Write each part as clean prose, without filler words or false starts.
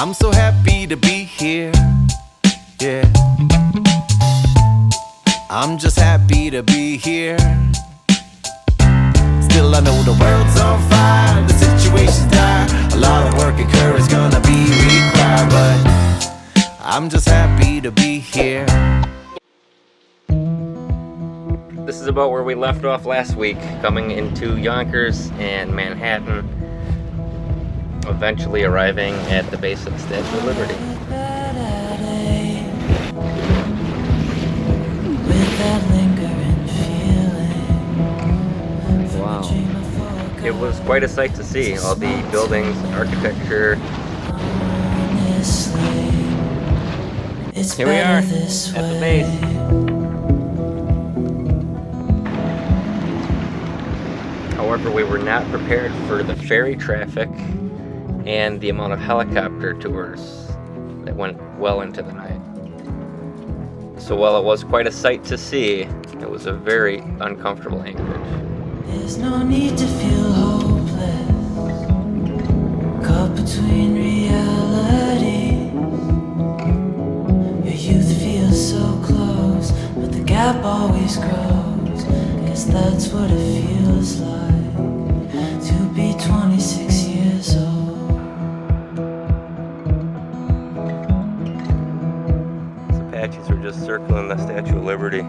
I'm so happy to be here, yeah. I'm just happy to be here. Still I know the world's on fire, the situation's dire. A lot of work and courage gonna be required, but I'm just happy to be here. This is about where we left off last week, coming into Yonkers and Manhattan, eventually arriving at the base of the Statue of Liberty. Wow. It was quite a sight to see, all the buildings, architecture. Here we are, at the base. However, we were not prepared for the ferry traffic and the amount of helicopter tours that went well into the night. So while it was quite a sight to see, it was a very uncomfortable anchorage. There's no need to feel hopeless, caught between reality. Your youth feels so close, but the gap always grows. Guess that's what it feels like to be 26 years old. These Apaches were just circling the Statue of Liberty.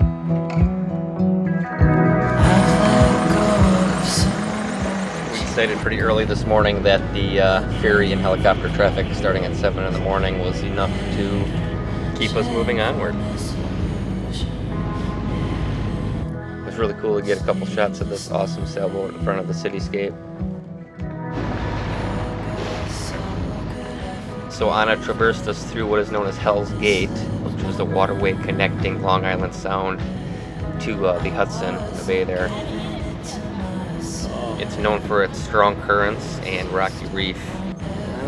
We decided pretty early this morning that the ferry and helicopter traffic starting at 7 in the morning was enough to keep us moving onward. It was really cool to get a couple shots of this awesome sailboat in front of the cityscape. So Anna traversed us through what is known as Hell's Gate, which was the waterway connecting Long Island Sound to the Hudson, the bay there. It's known for its strong currents and rocky reef.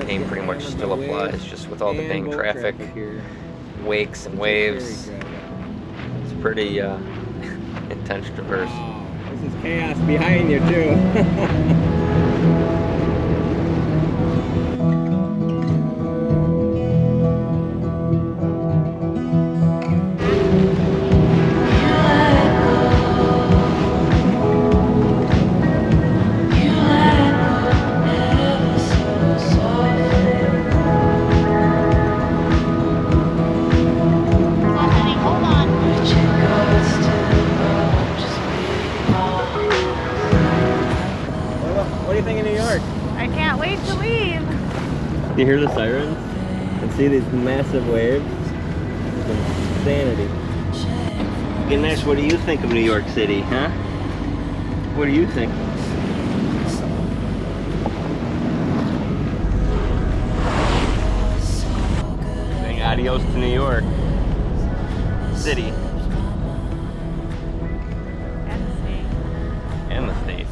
Kehm pretty much still applies, just with all the dang traffic, wakes and waves. It's pretty intense traverse. This is chaos behind you too. You hear the sirens and see these massive waves? It's insanity. Ganesh, what do you think of New York City, huh? What do you think? Saying adios to New York City. And the state.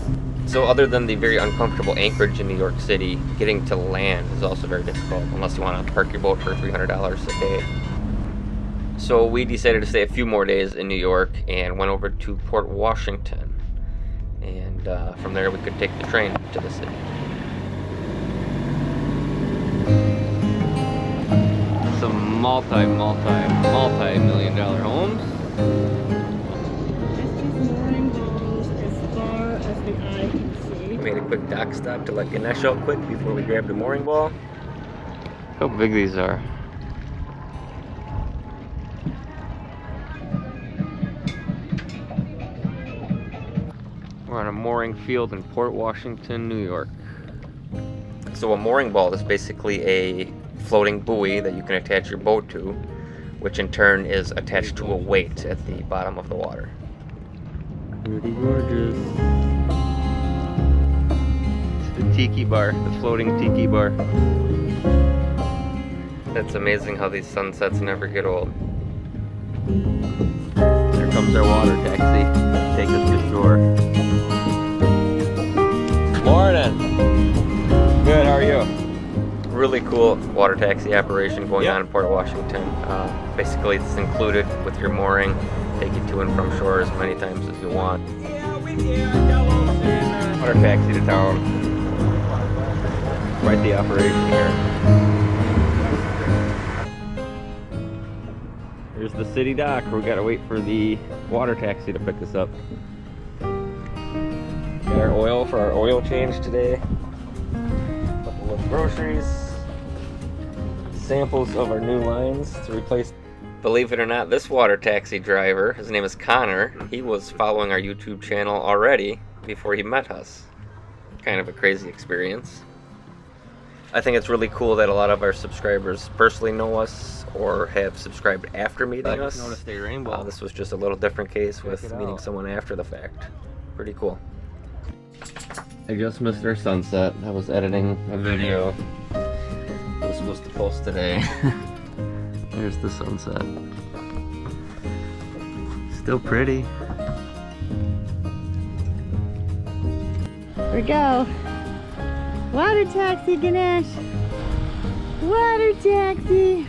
So other than the very uncomfortable anchorage in New York City, getting to land is also very difficult unless you want to park your boat for $300 a day. So we decided to stay a few more days in New York and went over to Port Washington. And from there we could take the train to the city. Some multi-million dollar homes. Made a quick dock stop to let Ganesh out quick before we grabbed a mooring ball. How big these are. We're on a mooring field in Port Washington, New York. So a mooring ball is basically a floating buoy that you can attach your boat to, which in turn is attached to a weight at the bottom of the water. Pretty gorgeous. The tiki bar, the floating tiki bar. It's amazing how these sunsets never get old. There comes our water taxi. Take us to shore. Morning. Good, how are you? Really cool water taxi operation going on in Port Washington. Basically, it's included with your mooring. Take you to and from shore as many times as you want. Water taxi to town. Quite the operation here. Here's the city dock. We gotta wait for the water taxi to pick us up. Got our oil for our oil change today. Couple of groceries. Samples of our new lines to replace. Believe it or not, this water taxi driver, his name is Connor, he was following our YouTube channel already before he met us. Kind of a crazy experience. I think it's really cool that a lot of our subscribers personally know us or have subscribed after meeting us. Noticed a rainbow. This was just a little different case with it meeting out. someone after the fact. Pretty cool. I just missed our sunset. I was editing a video I was supposed to post today. There's the sunset. Still pretty. Here we go. Water taxi, Ganesh. Water taxi.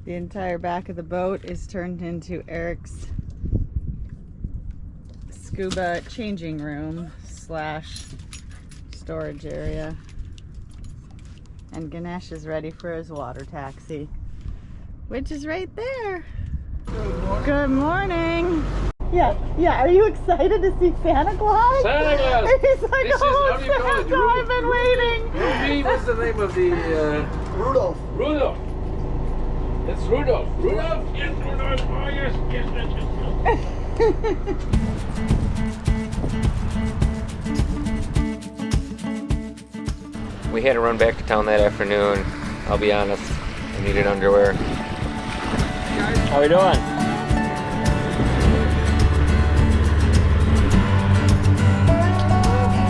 The entire back of the boat is turned into Eric's scuba changing room / storage area. And Ganesh is ready for his water taxi, which is right there. Good morning. Yeah. Are you excited to see Santa Claus? Santa Claus! He's like, This is- oh, how do you call it? Santa, I've been waiting. Ruby, what's the name of the... Rudolph. Rudolph. It's Rudolph. Rudolph? Yes, Rudolph. Oh, yes. We had to run back to town that afternoon. I'll be honest, I needed underwear. How we doing?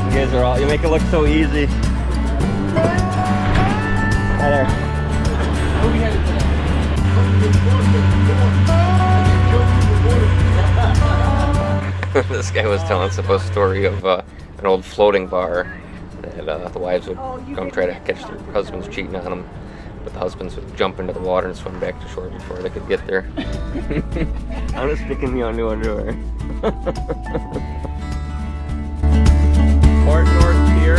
You guys are all, you make it look so easy. Hi there. This guy was telling us a story of an old floating bar that the wives would come try to catch their husbands cheating on them, but the husbands would jump into the water and swim back to shore before they could get there. I'm just sticking me on new underwear. Port North Pier.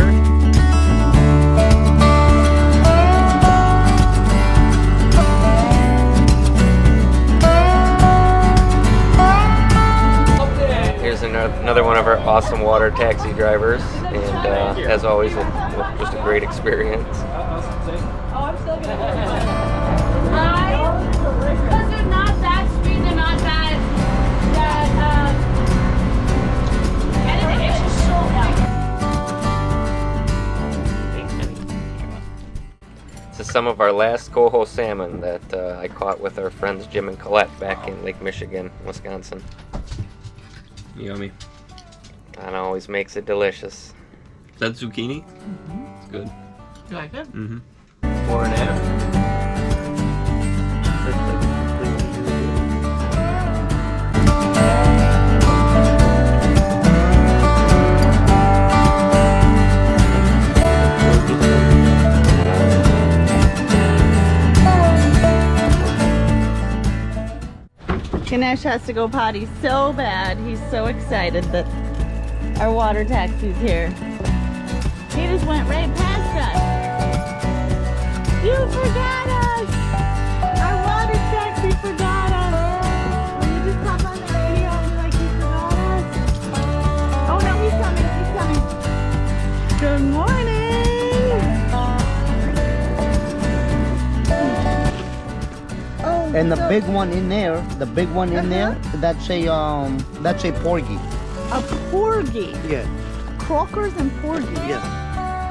Here's another one of our awesome water taxi drivers, and as always, just a great experience. Because they're not that sweet, they're not that and it's just so This is some of our last coho salmon that I caught with our friends Jim and Colette back in Lake Michigan, Wisconsin. Yummy. And always makes it delicious. Is that zucchini? It's good. You like it? Mm-hmm. 4.5. Ganesh has to go potty so bad. He's so excited that our water taxi's here. He just went right past us. You forgot us! Our water taxi forgot us! Will you just pop on the radio and be like, you forgot us? Oh no, he's coming, Good morning! And the big one in there, that's a porgy. A porgy. Yeah. Croakers and porgies. Yeah.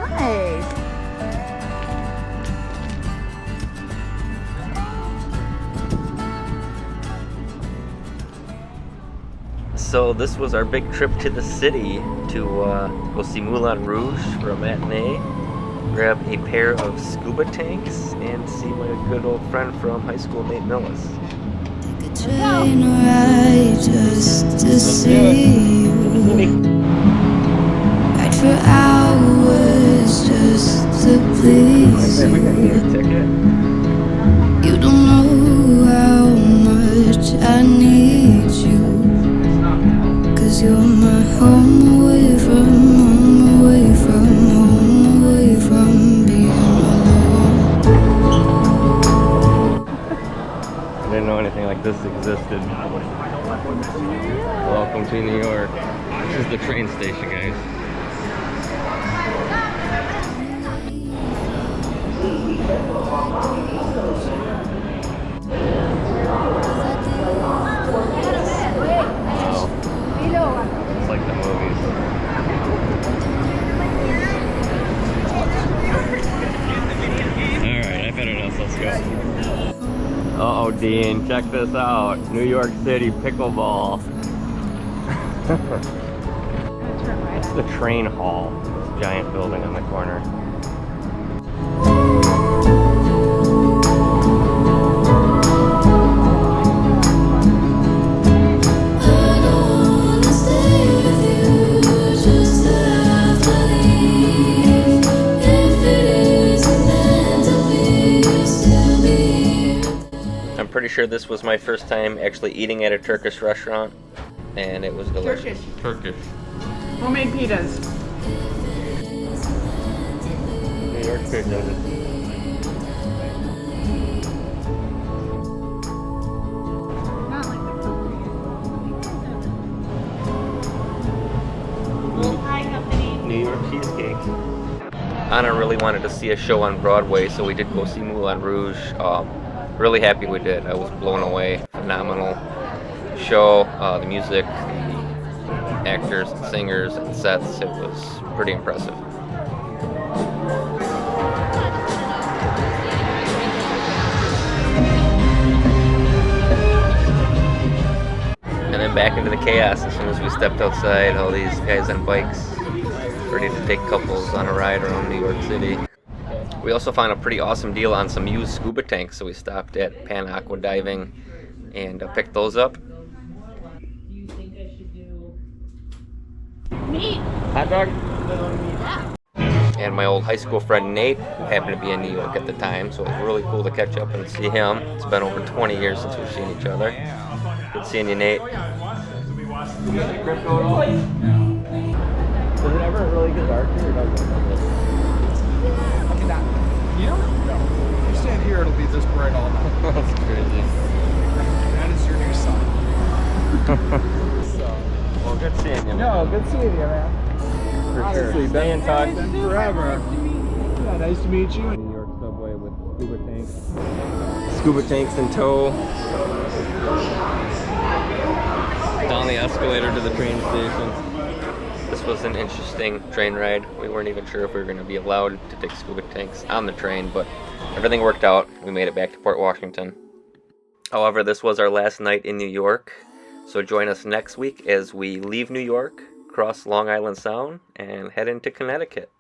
Nice. So this was our big trip to the city to go see Moulin Rouge for a matinee, grab a pair of scuba tanks, and see my good old friend from high school, Nate Millis. Train ride just to see you. Ride for hours just to please you. You don't know how much I need you. 'Cause you're my home away from home, away from home, away from being alone. Dean, check this out. New York City pickleball. It's the train hall. This giant building on the corner. I'm pretty sure this was my first time actually eating at a Turkish restaurant, and it was delicious. Turkish. Homemade pitas. New York food does it. Not like the company. New York cheesecake. Anna really wanted to see a show on Broadway, so we did go see Moulin Rouge. Really happy we did. I was blown away. Phenomenal show. The music, the actors, and singers, and sets. It was pretty impressive. And then back into the chaos as soon as we stepped outside. All these guys on bikes, ready to take couples on a ride around New York City. We also found a pretty awesome deal on some used scuba tanks, so we stopped at Pan Aqua Diving and picked those up. Meat. Hot dog? And my old high school friend Nate, who happened to be in New York at the time, so it was really cool to catch up and see him. It's been over 20 years since we've seen each other. Good seeing you, Nate. Does it ever really get dark here or does it? You don't know. If you stand here, it'll be this bright all night. That's crazy. That is your new sun. So, Well, good seeing you. no, good seeing you, man. For Honestly, sure. Stay in touch. Been forever. Yeah, nice to meet you. New York subway with scuba tanks. Scuba tanks in tow. Down the escalator to the train station. This was an interesting train ride. We weren't even sure if we were going to be allowed to take scuba tanks on the train, but everything worked out. We made it back to Port Washington. However, this was our last night in New York, so join us next week as we leave New York, cross Long Island Sound, and head into Connecticut.